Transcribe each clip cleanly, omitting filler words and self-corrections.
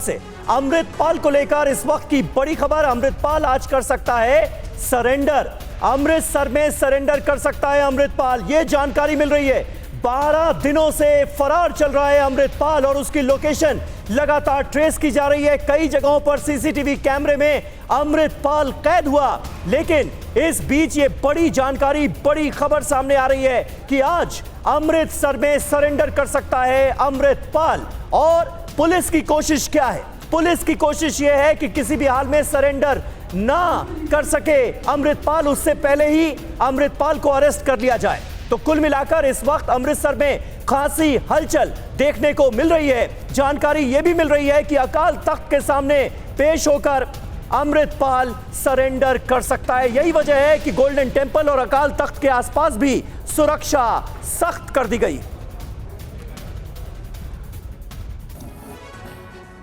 से अमृतपाल को लेकर इस वक्त की बड़ी खबर। अमृतपाल आज कर सकता है सरेंडर, अमृतसर में सरेंडर कर सकता है अमृतपाल, यह जानकारी मिल रही है। 12 दिनों से फरार चल रहा है अमृतपाल और उसकी लोकेशन लगातार ट्रेस की जा रही है। कई जगहों पर सीसीटीवी कैमरे में अमृतपाल कैद हुआ, लेकिन इस बीच ये बड़ी जानकारी, बड़ी खबर सामने आ रही है कि आज अमृतसर में सरेंडर कर सकता है अमृतपाल। और पुलिस की कोशिश क्या है? पुलिस की कोशिश यह है कि किसी भी हाल में सरेंडर ना कर सके अमृतपाल, उससे पहले ही अमृतपाल को अरेस्ट कर लिया जाए। तो कुल मिलाकर इस वक्त अमृतसर में खासी हलचल देखने को मिल रही है। जानकारी यह भी मिल रही है कि अकाल तख्त के सामने पेश होकर अमृतपाल सरेंडर कर सकता है। यही वजह है कि गोल्डन टेंपल और अकाल तख्त के आसपास भी सुरक्षा सख्त कर दी गई।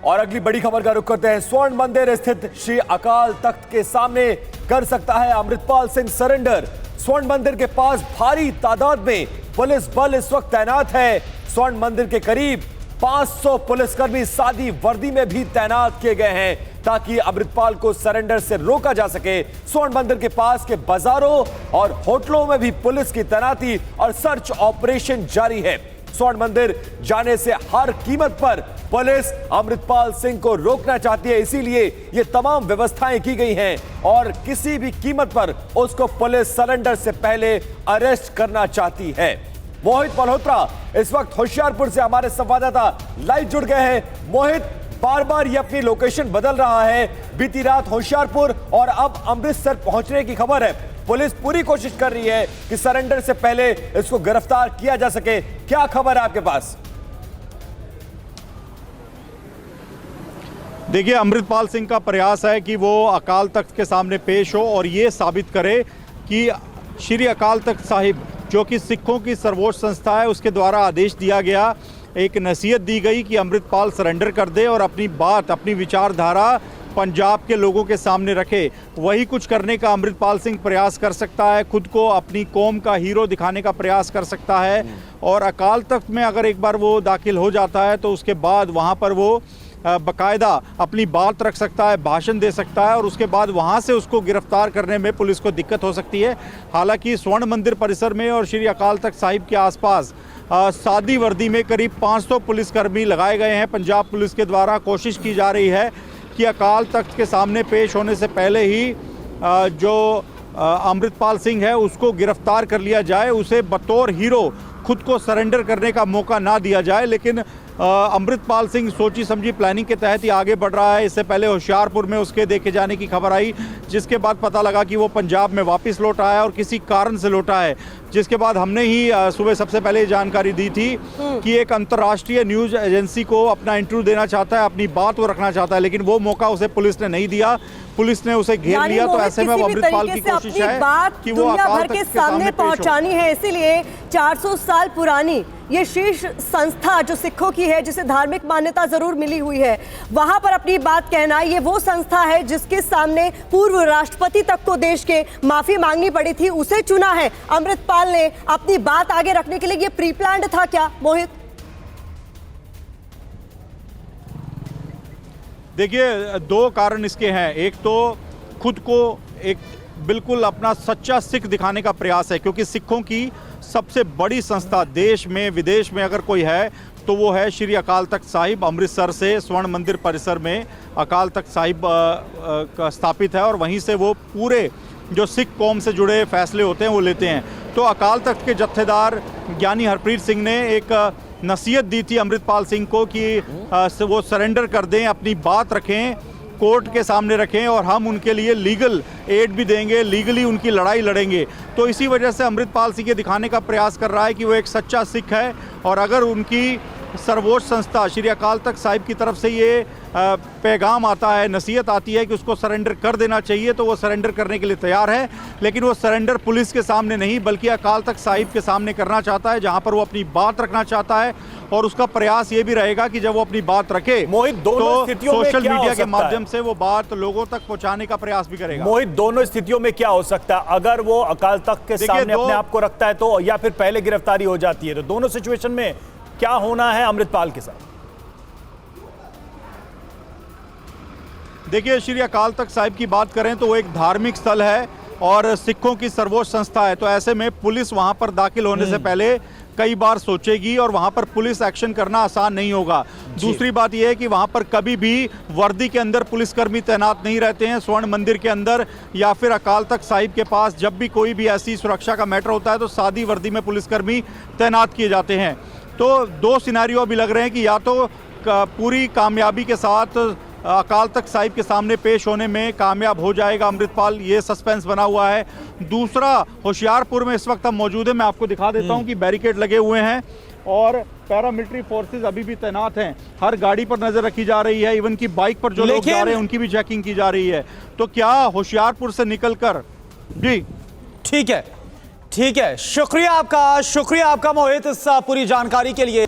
और अगली बड़ी खबर का रुख करते हैं। स्वर्ण मंदिर स्थित श्री अकाल तख्त के सामने कर सकता है अमृतपाल सिंह सरेंडर। स्वर्ण मंदिर के पास भारी तादाद में पुलिस बल इस वक्त तैनात है। स्वर्ण मंदिर के करीब 500 पुलिसकर्मी सादी वर्दी में भी तैनात किए गए हैं ताकि अमृतपाल को सरेंडर से रोका जा सके। स्वर्ण मंदिर के पास के बाजारों और होटलों में भी पुलिस की तैनाती और सर्च ऑपरेशन जारी है। स्वर्ण मंदिर जाने से हर कीमत पर पुलिस अमृतपाल सिंह को रोकना चाहती है, इसीलिए ये तमाम व्यवस्थाएं की गई हैं और किसी भी कीमत पर उसको पुलिस सरेंडर से पहले अरेस्ट करना चाहती है। मोहित मल्होत्रा इस वक्त होशियारपुर से हमारे संवाददाता लाइव जुड़ गए हैं। मोहित, बार बार ये अपनी लोकेशन बदल रहा है, बीती रात होशियारपुर और अब अमृतसर पहुंचने की खबर है। पुलिस पूरी कोशिश कर रही है कि सरेंडर से पहले इसको गिरफ्तार किया जा सके। क्या खबर है आपके पास? देखिए, अमृतपाल सिंह का प्रयास है कि वो अकाल तख्त के सामने पेश हो और ये साबित करे कि श्री अकाल तख्त साहिब, जो कि सिखों की सर्वोच्च संस्था है, उसके द्वारा आदेश दिया गया, एक नसीहत दी गई कि अमृतपाल सरेंडर कर दे और अपनी बात, अपनी विचारधारा पंजाब के लोगों के सामने रखे। वही कुछ करने का अमृतपाल सिंह प्रयास कर सकता है, खुद को अपनी कौम का हीरो दिखाने का प्रयास कर सकता है। और अकाल तख्त में अगर एक बार वो दाखिल हो जाता है तो उसके बाद वहाँ पर वो बाकायदा अपनी बात रख सकता है, भाषण दे सकता है और उसके बाद वहाँ से उसको गिरफ्तार करने में पुलिस को दिक्कत हो सकती है। हालांकि स्वर्ण मंदिर परिसर में और श्री अकाल तख्त साहिब के आसपास सादी वर्दी में करीब 500 पुलिसकर्मी लगाए गए हैं। पंजाब पुलिस के द्वारा कोशिश की जा रही है कि अकाल तख्त के सामने पेश होने से पहले ही जो अमृतपाल सिंह है उसको गिरफ्तार कर लिया जाए, उसे बतौर हीरो खुद को सरेंडर करने का मौका ना दिया जाए। लेकिन अमृतपाल सिंह सोची समझी प्लानिंग के तहत ही आगे बढ़ रहा है। इससे पहले होशियारपुर में उसके देखे जाने की खबर आई, जिसके बाद पता लगा कि वो पंजाब में वापस लौटा है और किसी कारण से लौटा है। जिसके बाद हमने ही सुबह सबसे पहले जानकारी दी थी कि एक अंतर्राष्ट्रीय न्यूज एजेंसी को अपना इंटरव्यू देना चाहता है, अपनी बात वो रखना चाहता है, लेकिन वो मौका उसे पुलिस ने नहीं दिया। पुलिस ने उसे घेर लिया। तो ऐसे में वो अमृतपाल की कोशिश है कि वो अकाल तख्त के सामने पहुंचानी है। इसीलिए 400 साल पुरानी ये शीर्ष संस्था जो सिखों की है, जिसे धार्मिक मान्यता जरूर मिली हुई है, वहां पर अपनी बात कहना, ये वो संस्था है जिसके सामने पूर्व राष्ट्रपति तक को देश के माफी मांगनी पड़ी थी, उसे चुना है अमृतपाल ने अपनी बात आगे रखने के लिए। ये प्री प्लान्ड था क्या मोहित? देखिए, दो कारण इसके हैं। एक तो खुद को एक बिल्कुल अपना सच्चा सिख दिखाने का प्रयास है, क्योंकि सिखों की सबसे बड़ी संस्था देश में विदेश में अगर कोई है तो वो है श्री अकाल तख्त साहिब। अमृतसर से स्वर्ण मंदिर परिसर में अकाल तख्त साहिब का स्थापित है और वहीं से वो पूरे जो सिख कौम से जुड़े फैसले होते हैं वो लेते हैं। तो अकाल तख्त के जत्थेदार ज्ञानी हरप्रीत सिंह ने एक नसीहत दी थी अमृतपाल सिंह को कि वो सरेंडर कर दें, अपनी बात रखें, कोर्ट के सामने रखें और हम उनके लिए लीगल एड भी देंगे, लीगली उनकी लड़ाई लड़ेंगे। तो इसी वजह से अमृतपाल सिंह ये दिखाने का प्रयास कर रहा है कि वो एक सच्चा सिख है और अगर उनकी सर्वोच्च संस्था श्री अकाल तख्त साहिब की तरफ से ये पैगाम आता है, नसीहत आती है कि उसको सरेंडर कर देना चाहिए, तो वो सरेंडर करने के लिए तैयार है। लेकिन वो सरेंडर पुलिस के सामने नहीं बल्कि अकाल तख्त साहिब के सामने करना चाहता है, जहां पर वो अपनी बात रखना चाहता है। और उसका प्रयास ये भी रहेगा कि जब वो अपनी बात रखे मोहित, दोनों तो सोशल मीडिया के माध्यम से वो बात लोगों तक पहुंचाने का प्रयास भी करेगा। मोहित, दोनों स्थितियों में क्या हो सकता है? अगर वो अकाल तख्त के सामने अपने आप को रखता है तो, या फिर पहले गिरफ्तारी हो जाती है, तो दोनों सिचुएशन में क्या होना है अमृतपाल के साथ? देखिए, श्री अकाल तख्त साहिब की बात करें तो वो एक धार्मिक स्थल है और सिखों की सर्वोच्च संस्था है, तो ऐसे में पुलिस वहां पर दाखिल होने से पहले कई बार सोचेगी और वहां पर पुलिस एक्शन करना आसान नहीं होगा। दूसरी बात यह है कि वहां पर कभी भी वर्दी के अंदर पुलिसकर्मी तैनात नहीं रहते हैं। स्वर्ण मंदिर के अंदर या फिर अकाल तख्त साहिब के पास जब भी कोई भी ऐसी सुरक्षा का मैटर होता है तो सादी वर्दी में पुलिसकर्मी तैनात किए जाते हैं। तो दो सिनेरियो अभी लग रहे हैं कि या तो पूरी कामयाबी के साथ अकाल तख्त साहिब के सामने पेश होने में कामयाब हो जाएगा अमृतपाल, ये सस्पेंस बना हुआ है। दूसरा, होशियारपुर में इस वक्त हम मौजूद हैं, मैं आपको दिखा देता हूं कि बैरिकेड लगे हुए हैं और पैरामिलिट्री फोर्सेस अभी भी तैनात हैं। हर गाड़ी पर नजर रखी जा रही है, इवन की बाइक पर जो लोग जा रहे हैं उनकी भी चेकिंग की जा रही है। तो क्या होशियारपुर से निकलकर जी ठीक है, शुक्रिया आपका मोहित इस पूरी जानकारी के लिए।